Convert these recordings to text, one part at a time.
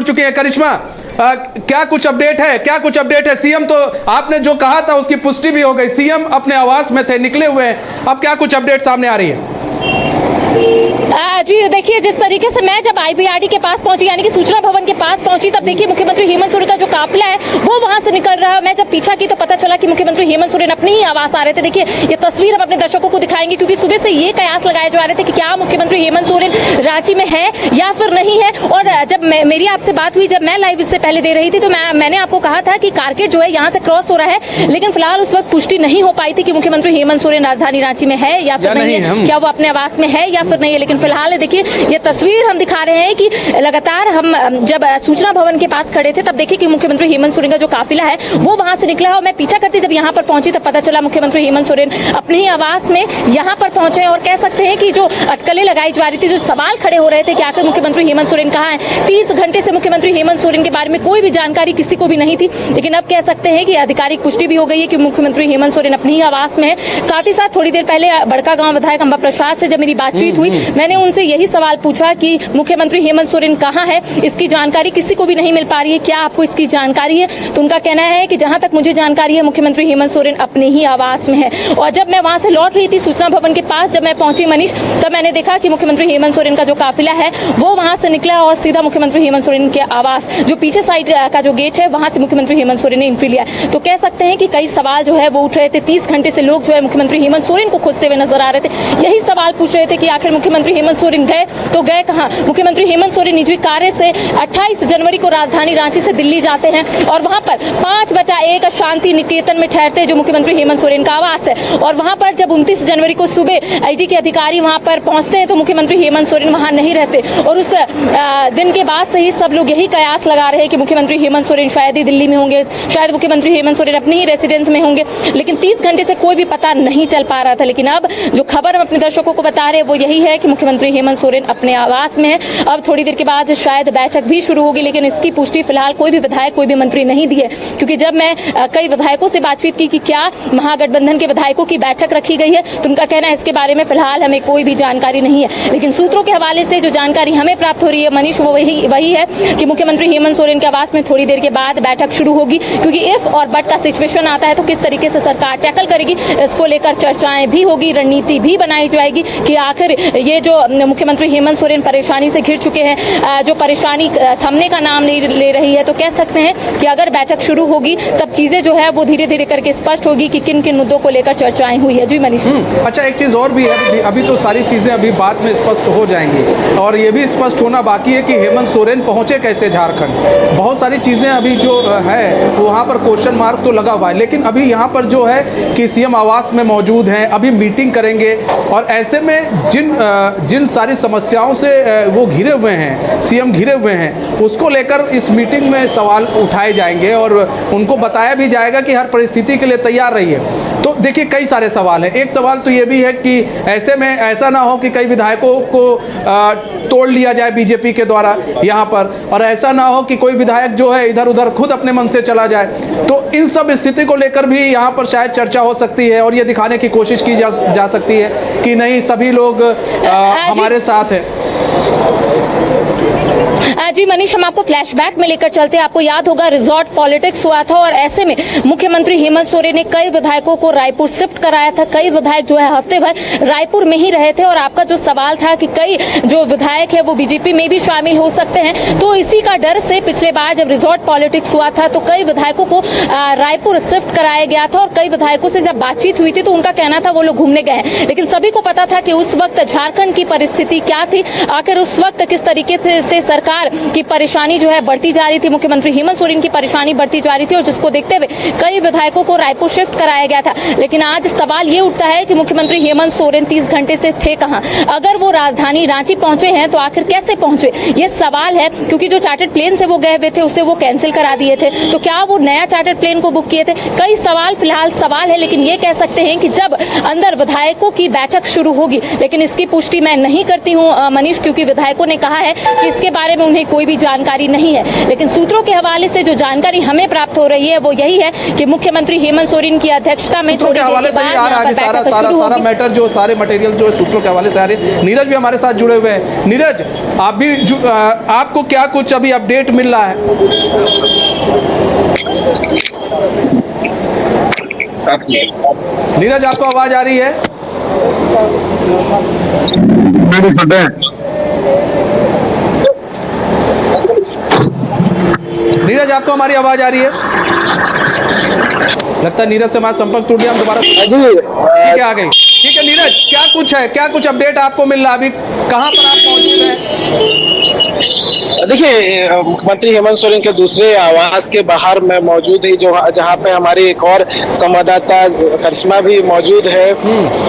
चुकी है। करिश्मा, क्या कुछ अपडेट है? क्या कुछ अपडेट है? सीएम तो आपने जो कहा था उसकी पुष्टि भी हो गई, सीएम अपने आवास में थे, निकले हुए हैं, अब क्या कुछ अपडेट सामने आ रही है? जी देखिए, जिस तरीके से मैं जब आईबीआरडी के पास पहुंची, यानी कि सूचना भवन के पास पहुंची, तब देखिए मुख्यमंत्री हेमंत सोरेन का जो काफिला है वो वहां से निकल रहा है। मैं जब पीछा की तो पता चला कि मुख्यमंत्री हेमंत सोरेन अपने ही आवास आ रहे थे। देखिए ये तस्वीर हम अपने दर्शकों को दिखाएंगे, क्योंकि सुबह से ये कयास लगाए जा रहे थे कि क्या मुख्यमंत्री हेमंत सोरेन रांची में है या फिर नहीं है। और जब मेरी आपसे बात हुई, जब मैं लाइव इससे पहले दे रही थी, तो मैंने आपको कहा था कि कारकेड जो है यहाँ से क्रॉस हो रहा है, लेकिन फिलहाल उस वक्त पुष्टि नहीं हो पाई थी कि मुख्यमंत्री हेमंत सोरेन राजधानी रांची में है या फिर नहीं है, क्या वो अपने आवास में है या फिर नहीं है। लेकिन फिलहाल देखिए ये तस्वीर हम दिखा रहे हैं कि लगातार हम जब सूचना भवन के पास खड़े थे, तब देखिए कि मुख्यमंत्री हेमंत सोरेन का जो काफिला है वो वहां से निकला है। और मैं पीछा करती जब यहाँ पर पहुंची तब पता चला मुख्यमंत्री हेमंत सोरेन अपने ही आवास में यहाँ पर पहुंचे। और कह सकते हैं कि जो अटकलें लगाई जा रही थी, जो सवाल खड़े हो रहे थे कि आखिर मुख्यमंत्री हेमंत सोरेन कहाँ है, 30 घंटे से मुख्यमंत्री हेमंत सोरेन के बारे में कोई भी जानकारी किसी को भी नहीं थी। लेकिन अब कह सकते हैं कि आधिकारिक पुष्टि भी हो गई है कि मुख्यमंत्री हेमंत सोरेन अपने ही आवास में है। साथ ही साथ थोड़ी देर पहले बड़का गांव विधायक अंबा प्रसाद से जब मेरी बातचीत हुई, मैंने उनसे यही सवाल पूछा कि मुख्यमंत्री हेमंत सोरेन कहां है, इसकी जानकारी किसी को भी नहीं मिल पा रही है, क्या आपको इसकी जानकारी है? तो उनका कहना है कि जहां तक मुझे जानकारी है मुख्यमंत्री हेमंत सोरेन अपने ही आवास में है। और जब मैं वहां से लौट रही थी सूचना भवन के पास, जब मैं पहुंची मनीष, तब मैंने देखा कि मुख्यमंत्री हेमंत सोरेन का जो काफिला है वो वहां से निकला और सीधा मुख्यमंत्री हेमंत सोरेन के आवास, जो पीछे साइड का जो गेट है, वहां से मुख्यमंत्री हेमंत सोरेन ने एंट्री लिया। तो कह सकते हैं कि कई सवाल जो है वो उठ रहे थे। 30 घंटे से लोग जो है मुख्यमंत्री हेमंत सोरेन को खोजते हुए नजर आ रहे थे, यही सवाल पूछ रहे थे कि आखिर मुख्यमंत्री हेमंत सोरेन गए तो गए कहां। मुख्यमंत्री हेमंत सोरेन निजी कार्य से 28 जनवरी को राजधानी रांची से दिल्ली जाते हैं और वहां पर 5/1 शांति निकेतन में ठहरते हैं, जो मुख्यमंत्री हेमंत सोरेन का आवास है। और वहां पर जब 29 जनवरी को सुबह आईटी के अधिकारी वहां पर पहुंचते हैं तो मुख्यमंत्री हेमंत सोरेन वहां नहीं रहते। और उस दिन के बाद से ही सब लोग यही कयास लगा रहे हैं कि मुख्यमंत्री हेमंत सोरेन शायद ही दिल्ली में होंगे, शायद मुख्यमंत्री हेमंत सोरेन अपने ही रेसिडेंस में होंगे। लेकिन 30 घंटे से कोई भी पता नहीं चल पा रहा था। लेकिन अब जो खबर हम अपने दर्शकों को बता रहे हैं वो यही है कि मुख्यमंत्री हेमंत सोरेन अपने आवास में है। अब थोड़ी देर के बाद शायद बैठक भी शुरू होगी, लेकिन इसकी पुष्टि फिलहाल कोई भी विधायक, कोई भी मंत्री नहीं दिए। क्योंकि जब मैं कई विधायकों से बातचीत की कि क्या महागठबंधन के विधायकों की बैठक रखी गई है, तो उनका कहना है इसके बारे में फिलहाल हमें कोई भी जानकारी नहीं है। लेकिन सूत्रों के हवाले से जो जानकारी हमें प्राप्त हो रही है मनीष, वो वही है कि मुख्यमंत्री हेमंत सोरेन के आवास में थोड़ी देर के बाद बैठक शुरू होगी। क्योंकि इफ और बट का सिचुएशन आता है तो किस तरीके से सरकार टैकल करेगी, इसको लेकर चर्चाएं भी होगी, रणनीति भी बनाई जाएगी कि आखिर ये जो मुख्यमंत्री हेमंत सोरेन परेशानी से घिर चुके हैं, जो परेशानी थमने का नाम नहीं ले रही है, तो कह सकते हैं कि अगर बैठक शुरू होगी तब चीजें जो है वो धीरे धीरे करके स्पष्ट होगी कि किन किन मुद्दों को लेकर चर्चाएं हुई है। जी मनीष। अच्छा, एक चीज़ और भी है, अभी तो सारी चीज़ें अभी बाद में स्पष्ट हो जाएंगी और ये भी स्पष्ट होना बाकी है कि हेमंत सोरेन पहुंचे कैसे झारखंड। बहुत सारी चीज़ें अभी जो है वहाँ पर क्वेश्चन मार्क तो लगा हुआ है, लेकिन अभी यहाँ पर जो है कि सीएम आवास में मौजूद हैं, अभी मीटिंग करेंगे और ऐसे में जिन सारी समस्याओं से वो घिरे हुए हैं, सीएम घिरे हुए हैं, उसको लेकर इस मीटिंग में सवाल उठाए जाएंगे और उनको बताया भी जाएगा कि हर परिस्थिति के लिए तैयार रहिए। तो देखिए कई सारे सवाल हैं। एक सवाल तो ये भी है कि ऐसे में ऐसा ना हो कि कई विधायकों को तोड़ लिया जाए बीजेपी के द्वारा यहाँ पर, और ऐसा ना हो कि कोई विधायक जो है इधर उधर खुद अपने मन से चला जाए। तो इन सब स्थिति को लेकर भी यहाँ पर शायद चर्चा हो सकती है और ये दिखाने की कोशिश की जा सकती है कि नहीं, सभी लोग हमारे साथ हैं। जी मनीष, हम आपको फ्लैशबैक में लेकर चलते हैं। आपको याद होगा रिजॉर्ट पॉलिटिक्स हुआ था और ऐसे में मुख्यमंत्री हेमंत सोरेन ने कई विधायकों को रायपुर शिफ्ट कराया था। कई विधायक जो है हफ्ते भर रायपुर में ही रहे थे और आपका जो सवाल था कि कई जो विधायक है वो बीजेपी में भी शामिल हो सकते हैं, तो इसी का डर से पिछले बार जब रिजॉर्ट पॉलिटिक्स हुआ था तो कई विधायकों को रायपुर शिफ्ट कराया गया था। और कई विधायकों से जब बातचीत हुई थी तो उनका कहना था वो लोग घूमने गए, लेकिन सभी को पता था कि उस वक्त झारखंड की परिस्थिति क्या थी, आखिर उस वक्त किस तरीके से सरकार की परेशानी जो है बढ़ती जा रही थी, मुख्यमंत्री हेमंत सोरेन की परेशानी बढ़ती जा रही थी और जिसको देखते हुए कई विधायकों को रायपुर शिफ्ट कराया गया था। लेकिन आज सवाल ये उठता है कि मुख्यमंत्री हेमंत सोरेन 30 घंटे से थे कहां? अगर वो राजधानी रांची पहुंचे हैं तो आखिर कैसे पहुंचे, ये सवाल है। क्योंकि जो चार्टर्ड प्लेन से वो गए हुए थे उसे वो कैंसिल करा दिए थे, तो क्या वो नया चार्टर्ड प्लेन को बुक किए थे? कई सवाल फिलहाल सवाल है, लेकिन ये कह सकते हैं कि जब अंदर विधायकों की बैठक शुरू होगी, लेकिन इसकी पुष्टि मैं नहीं करती हूँ मनीष, क्योंकि विधायकों ने कहा है कि इसके बारे में उन्हें कोई भी जानकारी नहीं है। लेकिन सूत्रों के हवाले से जो जानकारी हमें प्राप्त हो रही है वो यही है कि मुख्यमंत्री हेमंत सोरेन की अध्यक्षता में सूत्रों के हवाले से ही आ रहा है सारा मैटर, जो सारे मटेरियल जो सूत्रों के हवाले से आ रहे हैं। नीरज भी हमारे साथ जुड़े हुए हैं। नीरज, आप भी आपको क्या कुछ अभी अपडेट मिल रहा है? नीरज, आपको आवाज आ रही है? नीरज, आपको हमारी आवाज आ रही है? लगता है नीरज से हमारा संपर्क टूट गया। हम दोबारा ठीक है, आ गई। ठीक है नीरज, क्या कुछ है, क्या कुछ अपडेट आपको मिल रहा है? अभी कहाँ पर आप मौजूद हैं? देखिए, मुख्यमंत्री हेमंत सोरेन के दूसरे आवास के बाहर मैं मौजूद ही, जो जहाँ पे हमारी एक और संवाददाता करिश्मा भी मौजूद है।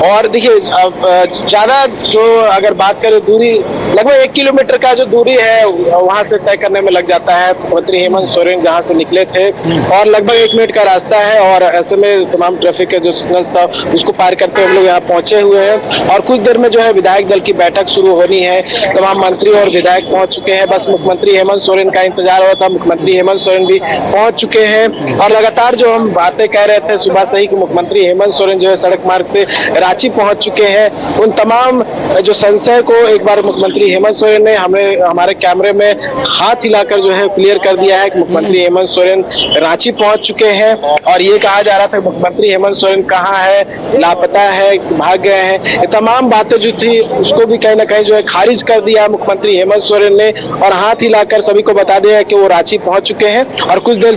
और देखिए, ज्यादा जो अगर बात करें दूरी, लगभग 1 किलोमीटर का जो दूरी है वहां से तय करने में लग जाता है। मुख्यमंत्री हेमंत सोरेन जहाँ से निकले थे और लगभग 1 मिनट का रास्ता है, और ऐसे में तमाम ट्रैफिक के जो सिग्नल्स था उसको पार करते हम लोग यहाँ पहुंचे हुए हैं। और कुछ देर में जो है विधायक दल की बैठक शुरू होनी है। तमाम मंत्री और विधायक पहुंच चुके हैं। बस मुख्यमंत्री हेमंत सोरेन का इंतजार हो रहा था। मुख्यमंत्री हेमंत सोरेन भी पहुंच चुके हैं। और लगातार जो हम बातें कह रहे थे सुबह से ही कि मुख्यमंत्री हेमंत सोरेन जो है सड़क मार्ग से रांची पहुंच चुके हैं, उन तमाम जो संशय को एक बार मुख्यमंत्री हेमंत सोरेन ने हमारे कैमरे में हाथ हिलाकर जो है क्लियर कर दिया है कि मुख्यमंत्री हेमंत सोरेन रांची पहुंच चुके हैं। और ये कहा जा रहा था मुख्यमंत्री हेमंत सोरेन कहाँ है, लापता है, भाग गए हैं, ये तमाम बातें जो थी उसको भी कहीं ना कहीं जो है खारिज कर दिया मुख्यमंत्री हेमंत सोरेन ने, और हाथ हिलाकर सभी को बता दिया कि वो रांची पहुंच चुके हैं। और कुछ देर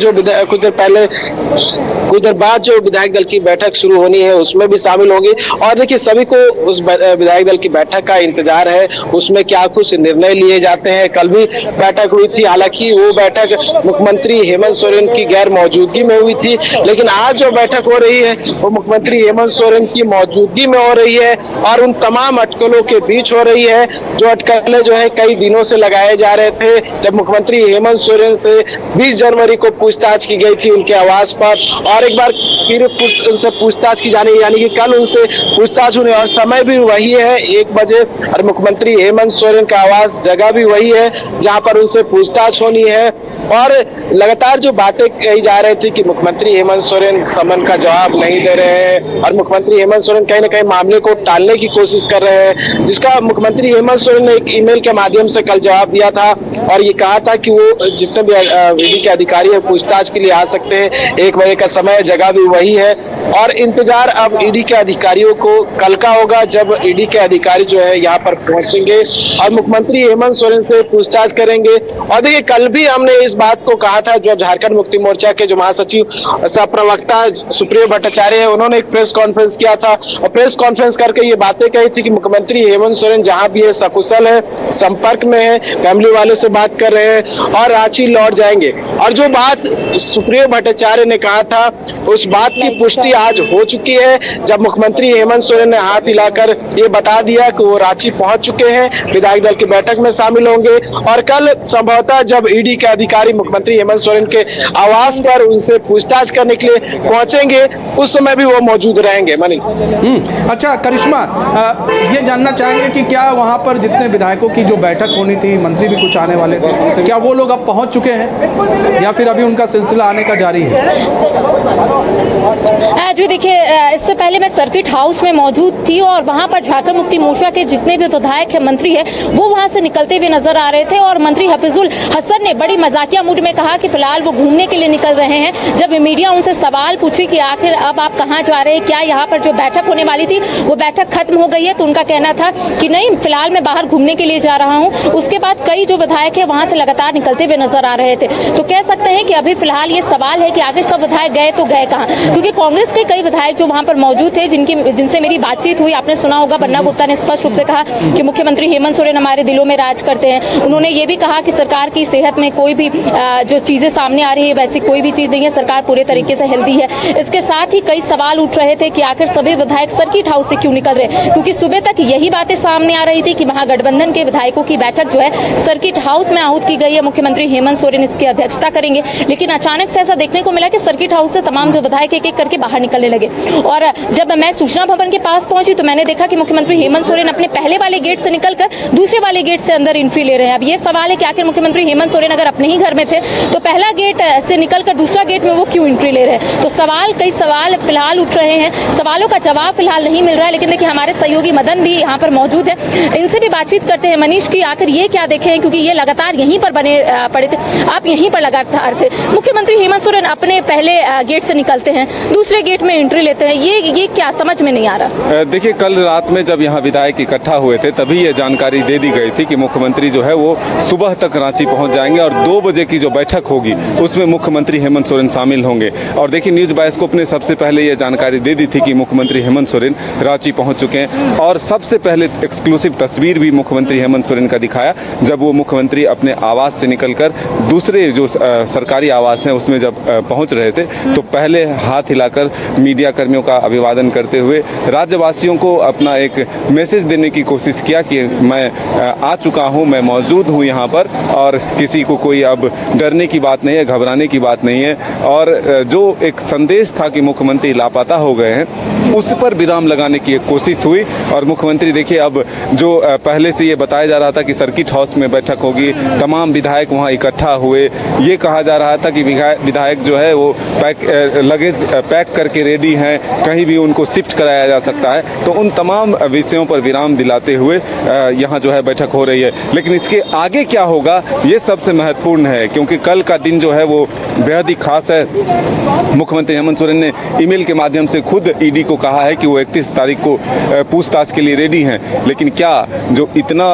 बाद जो विधायक दल की बैठक शुरू होनी है उसमें भी शामिल होंगे। और देखिए, सभी को उस विधायक दल की बैठक का इंतजार है, उसमें क्या कुछ निर्णय लिए जाते हैं। कल भी बैठक हुई थी, हालांकि वो बैठक मुख्यमंत्री हेमंत सोरेन की गैर मौजूदगी में हुई थी, लेकिन आज जो बैठक हो रही है वो मुख्यमंत्री हेमंत सोरेन की मौजूदगी में हो रही है। और उन तमाम अटकलों के बीच हो रही है जो अटकलें जो है कई दिनों से लगाए जा रहे थे। जब मुख्यमंत्री हेमंत सोरेन से 20 जनवरी को पूछताछ की गई थी उनके आवास पर, और एक बार फिर उनसे पूछताछ की जानी, यानी कि कल उनसे पूछताछ हुई, और समय भी वही है 1 बजे, और मुख्यमंत्री हेमंत सोरेन का आवास जगह भी वही है जहां पर उनसे पूछताछ होनी है। और लगातार जो बातें कही जा रही थी कि मुख्यमंत्री हेमंत सोरेन समन का जवाब नहीं दे रहे हैं, और मुख्यमंत्री हेमंत सोरेन कहीं ना कहीं मामले को टालने की कोशिश कर रहे हैं, जिसका मुख्यमंत्री हेमंत सोरेन ने एक ईमेल के माध्यम से कल जवाब दिया था। और ये कहा था कि वो जितने भी ईडी के अधिकारी है पूछताछ के लिए आ सकते हैं। 1 बजे का समय, जगह भी वही है। और इंतजार अब ईडी के अधिकारियों को कल का होगा, जब ईडी के अधिकारी जो है यहाँ पर पहुंचेंगे और मुख्यमंत्री हेमंत सोरेन से पूछताछ करेंगे। और देखिए, कल भी हमने इस बात को कहा था, जब झारखंड मुक्ति मोर्चा के जो महासचिव सह प्रवक्ता सुप्रियो भट्टाचार्य है, उन्होंने एक प्रेस कॉन्फ्रेंस किया था, और प्रेस कॉन्फ्रेंस करके ये बातें कही थी कि मुख्यमंत्री हेमंत सोरेन जहां भी है सकुशल है, संपर्क में है, फैमिली वाले से बात कर रहे हैं और रांची लौट जाएंगे। और जो बात सुप्रियो भट्टाचार्य ने कहा था उस बात की पुष्टि आज हो चुकी है, जब मुख्यमंत्री हेमंत सोरेन ने हाथ हिलाकर ये बता दिया कि वो रांची पहुंच चुके हैं, विधायक दल की बैठक में शामिल होंगे। और कल संभवतः जब ईडी के अधिकारी मुख्यमंत्री हेमंत सोरेन के आवास पर उनसे पूछताछ करने के लिए पहुंचेंगे, उस समय भी वो मौजूद रहेंगे। मनी अच्छा करिश्मा, ये जानना चाहेंगे कि क्या वहां पर जितने विधायकों की जो बैठक होनी थी, मंत्री भी कुछ आने वाले थे, क्या वो लोग अब पहुंच चुके हैं या फिर अभी उनका सिलसिला आने का जारी है? जी देखिए, इससे पहले मैं सर्किट हाउस में मौजूद थी और वहां पर झारखंड मुक्ति मोर्चा के जितने भी विधायक है, मंत्री है, वो वहां से निकलते हुए नजर आ रहे थे। और मंत्री हफीजुल हसन ने बड़ी मजाकिया मूड में कहा कि फिलहाल वो घूमने के लिए निकल रहे हैं। जब मीडिया उनसे सवाल पूछी कि आखिर अब आप कहां जा रहे हैं, क्या यहाँ पर जो बैठक होने वाली थी वो बैठक खत्म हो गई है, तो उनका कहना था कि नहीं, फिलहाल मैं बाहर घूमने के लिए जा रहा हूँ। उसके बाद कई जो विधायक है वहां से लगातार निकलते हुए नजर आ रहे थे। तो कह सकते हैं कि अभी फिलहाल ये सवाल है कि आखिर सब विधायक गए तो गए कहाँ, क्योंकि कांग्रेस के कई विधायक जो वहां पर मौजूद थे, जिनसे मेरी बातचीत हुई, आपने सुना होगा, बन्ना गुप्ता ने स्पष्ट रूप से कहा कि मुख्यमंत्री हेमंत सोरेन हमारे दिलों में राज करते हैं। उन्होंने ये भी कहा कि सरकार की सेहत में कोई भी जो चीजें सामने आ रही है वैसी कोई भी चीज नहीं है, सरकार पूरे तरीके से हेल्दी है। इसके साथ ही कई सवाल उठ रहे थे कि आखिर सभी विधायक सर्किट हाउस से क्यों निकल रहे, क्योंकि सुबह तक यही बातें सामने आ रही थी कि महागठबंधन के विधायकों की बैठक जो है सर्किट हाउस में आहूत की गई है, मुख्यमंत्री हेमंत सोरेन इसकी अध्यक्षता करेंगे। लेकिन अचानक से ऐसा देखने को मिला कि सर्किट हाउस से तमाम जो विधायक एक एक करके बाहर निकलने लगे। और जब मैं सूचना भवन के पास पहुंची तो मैंने देखा कि मुख्यमंत्री हेमंत सोरेन अपने पहले वाले गेट से निकलकर दूसरे वाले गेट से अंदर एंट्री ले रहे हैं। अब ये सवाल है कि आखिर मुख्यमंत्री हेमंत सोरेन अगर अपने ही घर में थे तो पहला गेट से निकलकर दूसरा गेट में वो क्यों एंट्री ले रहे हैं। तो कई सवाल फिलहाल उठ रहे हैं, सवालों का जवाब फिलहाल नहीं मिल रहा है। लेकिन देखिए हमारे सहयोगी मदन भी यहाँ पर मौजूद है, इनसे भी बातचीत करते हैं। मनीष की आखिर ये क्या देखे हैं, क्योंकि ये लगातार यहीं पर बने पड़े थे, आप यहीं पर लगातार थे। मुख्यमंत्री हेमंत सोरेन अपने पहले गेट से निकलते हैं, दूसरे गेट में एंट्री लेते हैं, ये क्या समझ में नहीं आ रहा। देखिए कल रात में जब यहाँ विधायक इकट्ठा हुए थे तभी ये जानकारी दे दी गई थी कि मुख्यमंत्री जो है वो सुबह तक रांची पहुंच जाएंगे और 2 बजे की जो बैठक होगी उसमें मुख्यमंत्री हेमंत सोरेन शामिल होंगे। और देखिए न्यूज़ बायोस्कोप ने सबसे पहले ये जानकारी दे दी थी कि मुख्यमंत्री हेमंत सोरेन रांची पहुंच चुके हैं और सबसे पहले एक्सक्लूसिव तस्वीर भी मुख्यमंत्री हेमंत सोरेन का दिखाया जब वो मुख्यमंत्री अपने आवास से निकलकर दूसरे जो सरकारी आवास हैं उसमें जब पहुंच रहे थे तो पहले हाथ हिलाकर मीडिया कर्मियों का अभिवादन करते हुए राज्यवासियों को अपना एक मैसेज देने की कोशिश किया कि मैं आ चुका हूं, मैं मौजूद हूं यहाँ पर और किसी को कोई अब डरने की बात नहीं है, घबराने की बात नहीं है। और जो एक संदेश था कि मुख्यमंत्री लापता हो गए हैं उस पर विराम लगाने की एक कोशिश हुई। और मुख्यमंत्री देखिए अब जो पहले से ये बताया जा रहा था कि सर्किट हाउस में बैठक होगी, तमाम विधायक वहाँ इकट्ठा हुए, ये कहा जा रहा था कि विधायक जो है वो लगेज पैक करके रेडी हैं, कहीं भी उनको शिफ्ट कराया जा सकता है। तो उन तमाम विषयों पर विराम दिलाते हुए यहाँ जो है बैठक हो रही है। लेकिन इसके आगे क्या होगा ये सबसे महत्वपूर्ण है, क्योंकि कल का दिन जो है वो बेहद ही खास है। मुख्यमंत्री हेमंत सोरेन ने ईमेल के माध्यम से खुद ईडी को कहा है कि वो 31 तारीख को पूछताछ के लिए रेडी हैं। लेकिन क्या जो इतना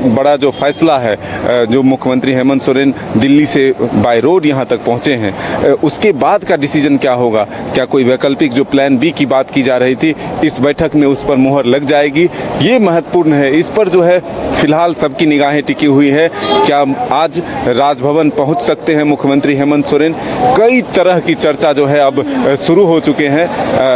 बड़ा जो फैसला है जो मुख्यमंत्री हेमंत सोरेन दिल्ली से बाय रोड यहाँ तक पहुँचे हैं, उसके बाद का डिसीजन क्या होगा? क्या कोई वैकल्पिक जो प्लान बी की बात की जा रही थी इस बैठक में उस पर मुहर लग जाएगी? ये महत्वपूर्ण है, इस पर जो है फिलहाल सबकी निगाहें टिकी हुई है। क्या आज राजभवन पहुंच सकते हैं मुख्यमंत्री हेमंत सोरेन? कई तरह की चर्चा जो है अब शुरू हो चुके हैं,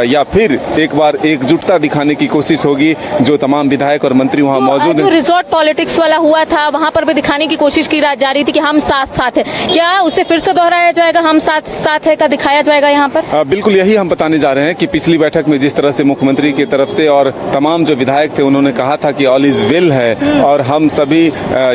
या फिर एक बार एकजुटता दिखाने की कोशिश होगी जो तमाम विधायक और मंत्री वहां मौजूद हैं। रिजॉर्ट पॉलिटिक्स वाला हुआ था वहां पर भी दिखाने की कोशिश की जा रही थी कि हम साथ साथ है, क्या उसे फिर से दोहराया जाएगा, हम साथ साथ है का दिखाया जाएगा यहाँ पर? बिल्कुल यही हम बताने जा रहे हैं कि पिछली बैठक में जिस तरह से मुख्यमंत्री की तरफ से और तमाम जो विधायक थे उन्होंने कहा था कि ऑल इज वेल है और हम सभी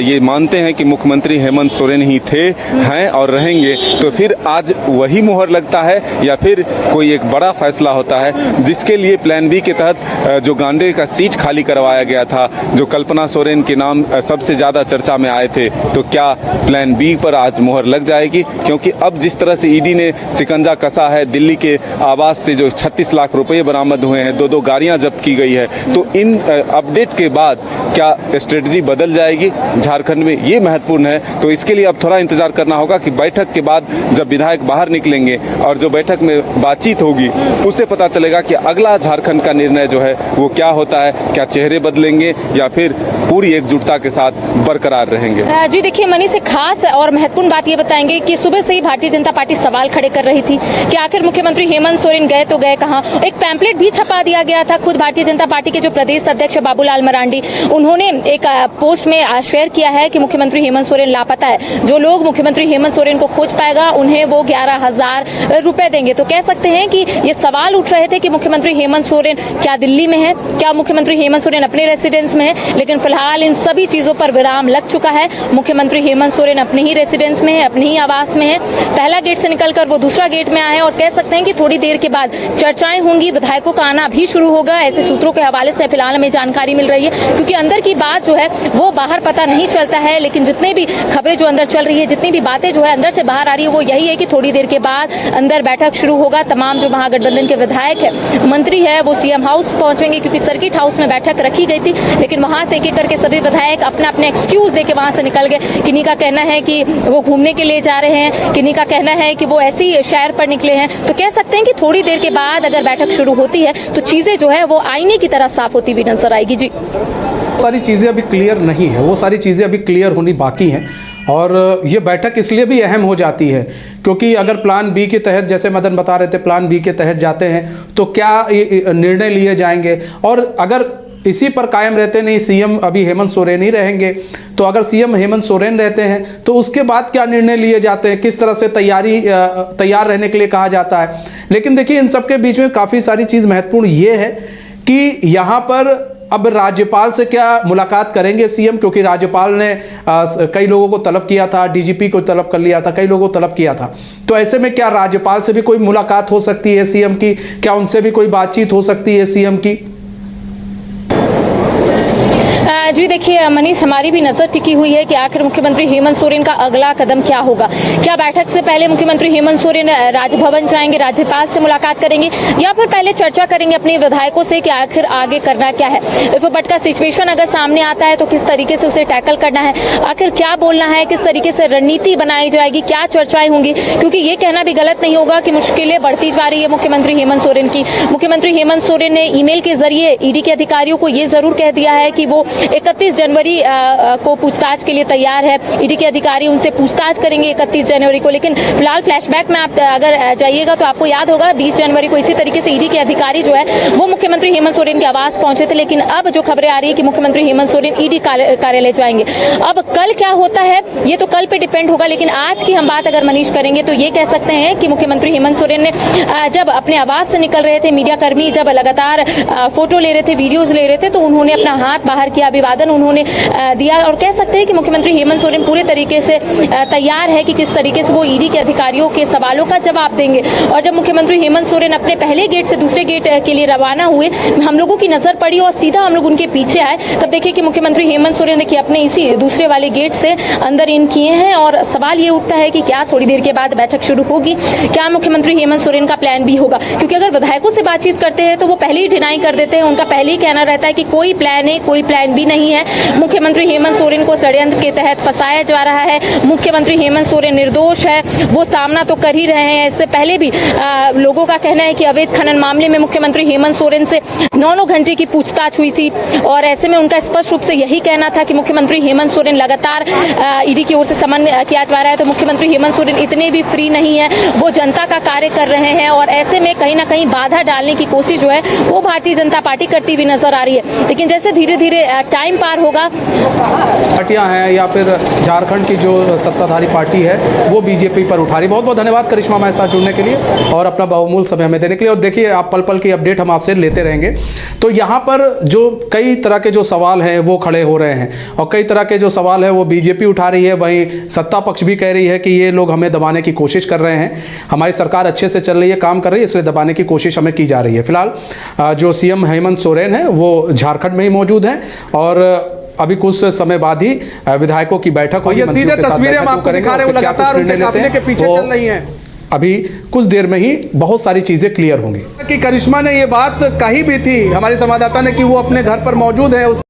ये मानते हैं कि मुख्यमंत्री हेमंत सोरेन ही थे, हैं और रहेंगे। तो फिर आज वही मुहर लगता है या फिर कोई एक बड़ा फैसला होता है जिसके लिए प्लान बी के तहत जो गांडे का सीट खाली करवाया गया था, जो कल्पना सोरेन के नाम सबसे ज़्यादा चर्चा में आए थे, तो क्या प्लान बी पर आज मुहर लग जाएगी? क्योंकि अब जिस तरह से ईडी ने शिकंजा कसा है, दिल्ली के आवास से जो 36 लाख रुपए बरामद हुए हैं, 2 गाड़ियां जब्त की गई है, तो इन अपडेट के बाद क्या स्ट्रेटजी बदल जाएगी झारखंड में? ये महत्वपूर्ण है। तो इसके लिए अब थोड़ा इंतजार करना होगा कि बैठक के बाद जब विधायक बाहर निकलेंगे और जो बैठक में बातचीत होगी उससे पता चलेगा कि अगला झारखंड का निर्णय जो है वो क्या होता है। क्या चेहरे बदलेंगे या फिर पूरी एकजुटता के साथ बरकरार रहेंगे? जी देखिए मनीष, एक खास और महत्वपूर्ण बात ये बताएंगे कि सुबह से ही भारतीय जनता पार्टी सवाल खड़े कर रही थी कि आखिर मुख्यमंत्री हेमंत सोरेन गए तो गए कहाँ। एक पैम्पलेट भी छपा दिया गया था, खुद भारतीय जनता पार्टी के जो प्रदेश अध्यक्ष बाबूलाल मरांडी उन्होंने एक पोस्ट में शेयर किया है कि मुख्यमंत्री हेमंत सोरेन लापता है, जो लोग मुख्यमंत्री हेमंत सोरेन को खोज पाएगा उन्हें वो 11,000 रुपए देंगे। तो कह सकते हैं कि ये सवाल उठ रहे थे कि मुख्यमंत्री हेमंत सोरेन क्या दिल्ली में है, क्या मुख्यमंत्री हेमंत सोरेन अपने रेसिडेंस में है। लेकिन फिलहाल इन सभी चीजों पर विराम लग चुका है। मुख्यमंत्री हेमंत सोरेन अपने ही रेसिडेंस में है, अपने ही आवास में है, पहला गेट से निकलकर वो दूसरा गेट में आए और कह सकते हैं कि थोड़ी देर के बाद चर्चाएं होंगी, विधायकों का आना भी शुरू होगा। ऐसे सूत्रों के हवाले से फिलहाल हमें जानकारी मिल रही है, क्योंकि अंदर की बात जो है वो बाहर पता नहीं चलता है। लेकिन जितने भी खबरें जो अंदर चल रही है, जितनी भी बातें जो है अंदर से बाहर आ रही है, वो यही है कि थोड़ी देर के बाद अंदर बैठक शुरू होगा। तमाम जो महागठबंधन के विधायक है, मंत्री है, वो सीएम हाउस पहुंचेंगे, क्योंकि सर्किट हाउस में बैठक रखी गई थी। लेकिन वहां से एक एक करके सभी विधायक अपना अपने एक्सक्यूज देके वहां से निकल गए। किन्हीं का कहना है कि वो घूमने के लिए जा रहे हैं, किन्हीं का कहना है कि वो ऐसी शहर पर निकले हैं। तो कह सकते हैं कि थोड़ी देर के बाद अगर बैठक शुरू होती है तो चीजें जो है वो आईने की तरह साफ होती हुई नजर आएगी। जी सारी चीज़ें अभी क्लियर नहीं है, वो सारी चीज़ें अभी क्लियर होनी बाकी हैं। और ये बैठक इसलिए भी अहम हो जाती है क्योंकि अगर प्लान बी के तहत, जैसे मदन बता रहे थे, प्लान बी के तहत जाते हैं तो क्या निर्णय लिए जाएंगे। और अगर इसी पर कायम रहते नहीं, सीएम अभी हेमंत सोरेन ही रहेंगे, तो अगर सीएम हेमंत सोरेन रहते हैं तो उसके बाद क्या निर्णय लिए जाते हैं, किस तरह से तैयार रहने के लिए कहा जाता है। लेकिन देखिए इन सब के बीच में काफ़ी सारी चीज़ महत्वपूर्ण ये है कि यहाँ पर अब राज्यपाल से क्या मुलाकात करेंगे सीएम, क्योंकि राज्यपाल ने कई लोगों को तलब किया था, डीजीपी को तलब कर लिया था, कई लोगों को तलब किया था। तो ऐसे में क्या राज्यपाल से भी कोई मुलाकात हो सकती है सीएम की, क्या उनसे भी कोई बातचीत हो सकती है सीएम की? जी देखिए मनीष, हमारी भी नजर टिकी हुई है कि आखिर मुख्यमंत्री हेमंत सोरेन का अगला कदम क्या होगा। क्या बैठक से पहले मुख्यमंत्री हेमंत सोरेन राजभवन जाएंगे, राज्यपाल से मुलाकात करेंगे, या फिर पहले चर्चा करेंगे अपने विधायकों से कि आखिर आगे करना क्या है। इफ बट का सिचुएशन अगर सामने आता है तो किस तरीके से उसे टैकल करना है, आखिर क्या बोलना है, किस तरीके से रणनीति बनाई जाएगी, क्या चर्चाएं होंगी। क्योंकि ये कहना भी गलत नहीं होगा कि मुश्किलें बढ़ती जा रही है मुख्यमंत्री हेमंत सोरेन की। मुख्यमंत्री हेमंत सोरेन ने ईमेल के जरिए ईडी के अधिकारियों को ये जरूर कह दिया है कि वो 31 जनवरी को पूछताछ के लिए तैयार है। ईडी के अधिकारी उनसे पूछताछ करेंगे 31 जनवरी को। लेकिन फिलहाल फ्लैशबैक में आप अगर जाइएगा तो आपको याद होगा 20 जनवरी को इसी तरीके से ईडी के अधिकारी जो है वो मुख्यमंत्री हेमंत सोरेन के आवास पहुंचे थे। लेकिन अब जो खबरें आ रही है कि मुख्यमंत्री हेमंत सोरेन ईडी कार्यालय जाएंगे। अब कल क्या होता है ये तो कल पे डिपेंड होगा, लेकिन आज की हम बात अगर मनीष करेंगे तो ये कह सकते हैं कि मुख्यमंत्री हेमंत सोरेन ने जब अपने आवास से निकल रहे थे, मीडिया कर्मी जब लगातार फोटो ले रहे थे, वीडियोज ले रहे थे, तो उन्होंने अपना हाथ बाहर किया, अभिवादन उन्होंने दिया और कह सकते हैं कि मुख्यमंत्री हेमंत सोरेन पूरे तरीके से तैयार है कि किस तरीके से वो ईडी के अधिकारियों के सवालों का जवाब देंगे। और जब मुख्यमंत्री हेमंत सोरेन अपने पहले गेट से दूसरे गेट के लिए रवाना हुए, हम लोगों की नजर पड़ी और सीधा हम लोग उनके पीछे आए, तब देखिए कि मुख्यमंत्री हेमंत सोरेन देखिए अपने इसी दूसरे वाले गेट से अंदर इन किए हैं। और सवाल ये उठता है कि क्या थोड़ी देर के बाद बैठक शुरू होगी, क्या मुख्यमंत्री हेमंत सोरेन का प्लान बी होगा। क्योंकि अगर विधायकों से बातचीत करते हैं तो वो पहले ही डिनाई कर देते हैं, उनका पहले ही कहना रहता है कि कोई प्लान है, कोई प्लान बी नहीं है। मुख्यमंत्री हेमंत सोरेन को षड्यंत्र के तहत फंसाया जा रहा है, मुख्यमंत्री हेमंत सोरेन निर्दोष है, वो सामना तो कर ही रहे हैं। इससे पहले भी लोगों का कहना है कि अवैध खनन मामले में मुख्यमंत्री हेमंत सोरेन से 9 घंटे की पूछताछ हुई थी और ऐसे में उनका स्पष्ट रूप से यही कहना था कि मुख्यमंत्री हेमंत सोरेन लगातार ईडी की ओर से समन किया जा रहा है। तो मुख्यमंत्री हेमंत सोरेन इतने भी फ्री नहीं है, वो जनता का कार्य कर रहे हैं और ऐसे में कहीं ना कहीं बाधा डालने की कोशिश जो है वो भारतीय जनता पार्टी करती हुई नजर आ रही है। लेकिन जैसे धीरे धीरे टाइम पार होगा, पार्टियां हैं या फिर झारखंड की जो सत्ताधारी पार्टी है वो बीजेपी पर उठा रही। बहुत बहुत धन्यवाद करिश्मा हमारे साथ जुड़ने के लिए और अपना बहुमूल्य समय हमें देने के लिए। और देखिए आप पल पल की अपडेट हम आपसे लेते रहेंगे। तो यहाँ पर जो कई तरह के जो सवाल हैं वो खड़े हो रहे हैं और कई तरह के जो सवाल है वो बीजेपी उठा रही है, वहीं सत्ता पक्ष भी कह रही है कि ये लोग हमें दबाने की कोशिश कर रहे हैं, हमारी सरकार अच्छे से चल रही है, काम कर रही है, इसलिए दबाने की कोशिश हमें की जा रही है। फिलहाल जो सीएम हेमंत सोरेन है वो झारखंड में ही मौजूद हैं और अभी कुछ समय बाद ही विधायकों की बैठक हुई है। सीधे तस्वीरें हम आपको दिखा रहे हैं, लगातार उनके काफिले के पीछे चल रही हैं। अभी कुछ देर में ही बहुत सारी चीजें क्लियर होंगी। कि करिश्मा ने ये बात कही भी थी हमारे संवाददाता ने कि वो अपने घर पर मौजूद है, उस